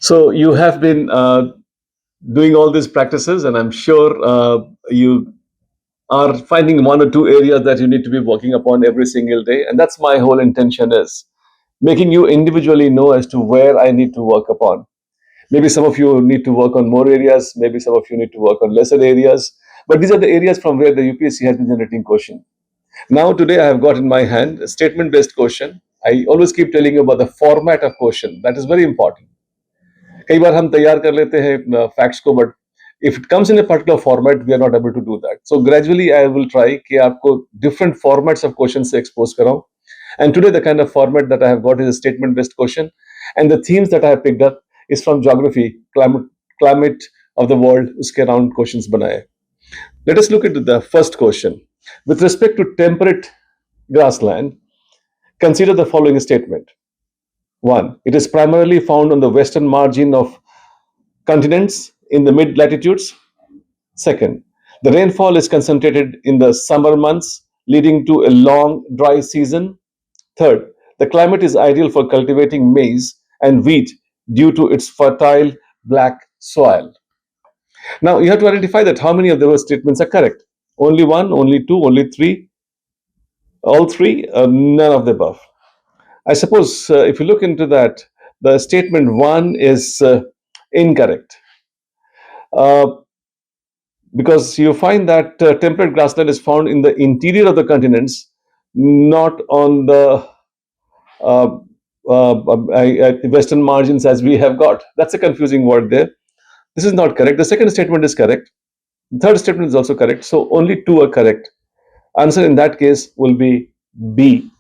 So you have been doing all these practices, and I'm sure you are finding one or two areas that you need to be working upon every single day. And that's my whole intention is making you individually know as to where I need to work upon. Maybe some of you need to work on more areas, maybe some of you need to work on lesser areas. But these are the areas from where the UPSC has been generating question. Now, today I have got in my hand a statement based question. I always keep telling you about the format of question. That is very important. कई बार हम तैयार कर लेते हैं facts को, but if it comes in a particular format, we are not able to do that. So gradually I will try कि आपको different formats of questions से expose कराऊं. And today the kind of format that I have got is a statement based question, and the themes that I have picked up is from geography, climate of the world, उसके around questions बनाए. Let us look into the first question. With respect to temperate grassland, consider the following statement. One, it is primarily found on the western margin of continents in the mid latitudes. Second, the rainfall is concentrated in the summer months, leading to a long dry season. Third, the climate is ideal for cultivating maize and wheat due to its fertile black soil. Now, you have to identify that how many of those statements are correct. Only one, only two, only three, all three, none of the above. I suppose if you look into that, the statement one is incorrect. Uh, because you find that temperate grassland is found in the interior of the continents, not on the uh, western margins as we have got. That's a confusing word there. This is not correct. The second statement is correct. The third statement is also correct. So only two are correct. Answer in that case will be B.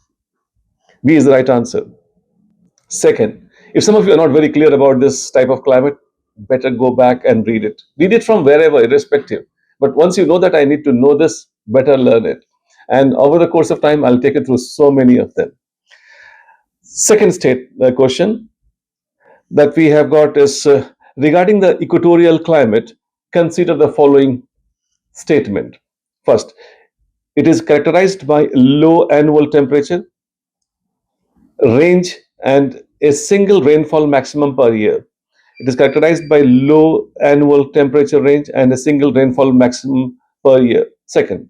B is the right answer. Second, if some of you are not very clear about this type of climate, better go back and read it. Read it from wherever, irrespective. But once you know that I need to know this, better learn it. And over the course of time, I'll take you through so many of them. Second question that we have got is regarding the equatorial climate, consider the following statement. First, it is characterized by low annual temperature, range, and a single rainfall maximum per year. It is characterized by low annual temperature range and a single rainfall maximum per year. Second,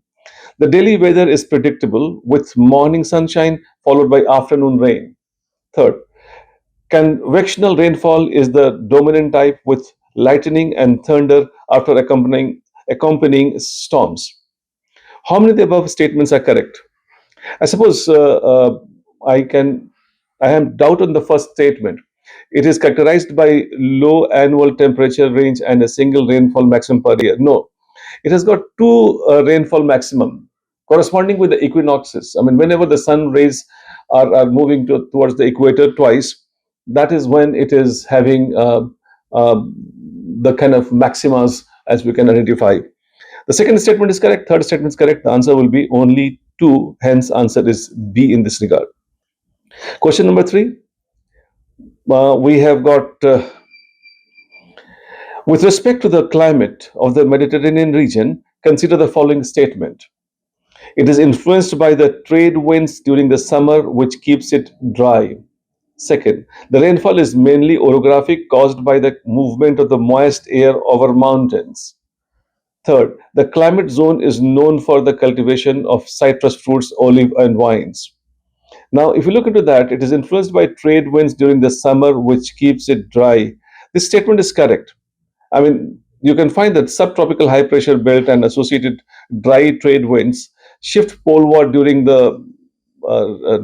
the daily weather is predictable with morning sunshine followed by afternoon rain. Third, convectional rainfall is the dominant type with lightning and thunder after accompanying storms. How many of the above statements are correct? I suppose I can. I am doubt on the first statement. It is characterized by low annual temperature range and a single rainfall maximum per year. No, it has got two rainfall maximum corresponding with the equinoxes. I mean, whenever the sun rays are moving towards the equator twice, that is when it is having uh, the kind of maximas as we can identify. The second statement is correct. Third statement is correct. The answer will be only two. Hence, answer is B in this regard. Question number three. We have got with respect to the climate of the Mediterranean region, consider the following statement. It is influenced by the trade winds during the summer, which keeps it dry. Second, the rainfall is mainly orographic, caused by the movement of the moist air over mountains. Third, the climate zone is known for the cultivation of citrus fruits, olive, and wines. Now, if you look into that, it is influenced by trade winds during the summer, which keeps it dry. This statement is correct. I mean, you can find that subtropical high pressure belt and associated dry trade winds shift poleward during the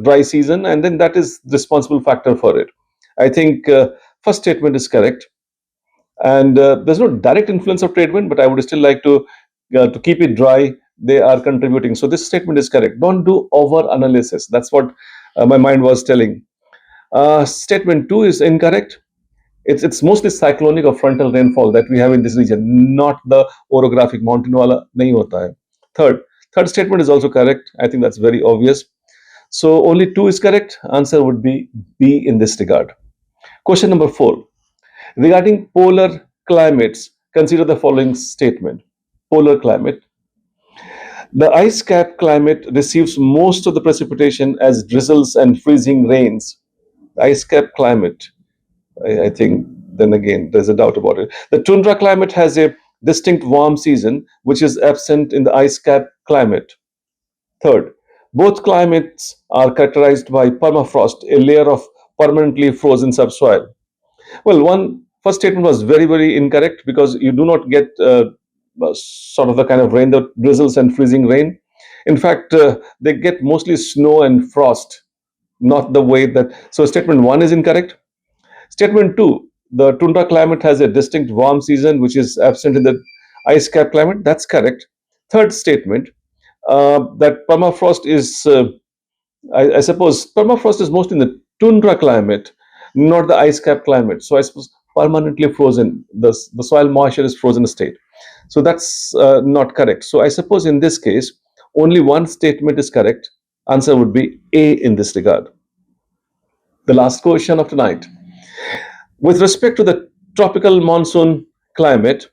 dry season, and then that is the responsible factor for it. I think first statement is correct, and there's no direct influence of trade wind, but I would still like to keep it dry. They are contributing, so this statement is correct. Don't do over analysis. That's what my mind was telling. Statement two is incorrect. It's mostly cyclonic or frontal rainfall that we have in this region, not the orographic mountain wala nahi hota hai. Third statement is also correct. I think that's very obvious. So only two is correct. Answer would be B in this regard. Question number four. Regarding polar climates, consider the following statement. Polar climate. The ice cap climate receives most of the precipitation as drizzles and freezing rains. Ice cap climate. I think then again, there's a doubt about it. The tundra climate has a distinct warm season, which is absent in the ice cap climate. Third, both climates are characterized by permafrost, a layer of permanently frozen subsoil. Well, one first statement was very, very incorrect because you do not get sort of the kind of rain that drizzles and freezing rain. In fact, they get mostly snow and frost, not the way that. So, statement one is incorrect. Statement two, the tundra climate has a distinct warm season which is absent in the ice cap climate. That's correct. Third statement, that permafrost is, I suppose, permafrost is mostly in the tundra climate, not the ice cap climate. So I suppose permanently frozen, the soil moisture is frozen state. So that's not correct. So I suppose in this case, only one statement is correct. Answer would be A in this regard. The last question of tonight. With respect to the tropical monsoon climate,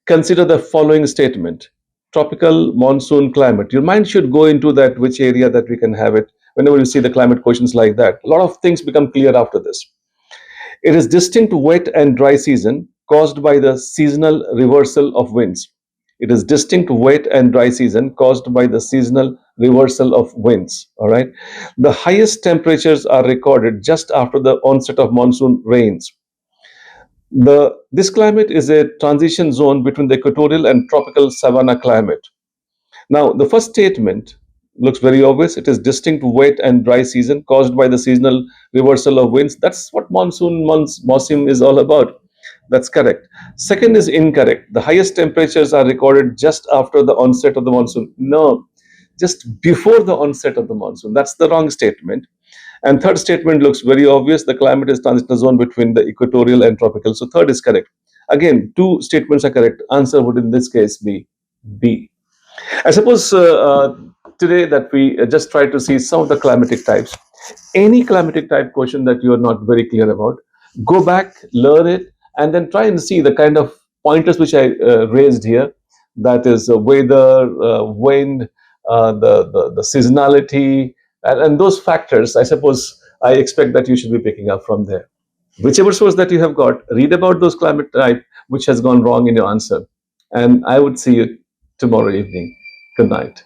consider the following statement. Tropical monsoon climate. Your mind should go into that, which area that we can have it. Whenever you see the climate questions like that, a lot of things become clear after this. It is distinct wet and dry season caused by the seasonal reversal of winds. It is distinct wet and dry season caused by the seasonal reversal of winds. All right. The highest temperatures are recorded just after the onset of monsoon rains. This climate is a transition zone between the equatorial and tropical savanna climate. Now, the first statement looks very obvious. It is distinct wet and dry season caused by the seasonal reversal of winds. That's what monsoon is all about. That's correct. Second is incorrect. The highest temperatures are recorded just after the onset of the monsoon. No, just before the onset of the monsoon. That's the wrong statement. And third statement looks very obvious. The climate is transitional zone between the equatorial and tropical. So third is correct. Again, two statements are correct. Answer would in this case be B. I suppose today that we just try to see some of the climatic types. Any climatic type question that you are not very clear about, go back, learn it, and then try and see the kind of pointers which I raised here. That is weather, wind, the seasonality, and those factors. I suppose I expect that you should be picking up from there. Whichever source that you have got, read about those climate type which has gone wrong in your answer, and I would see you tomorrow evening. Good night.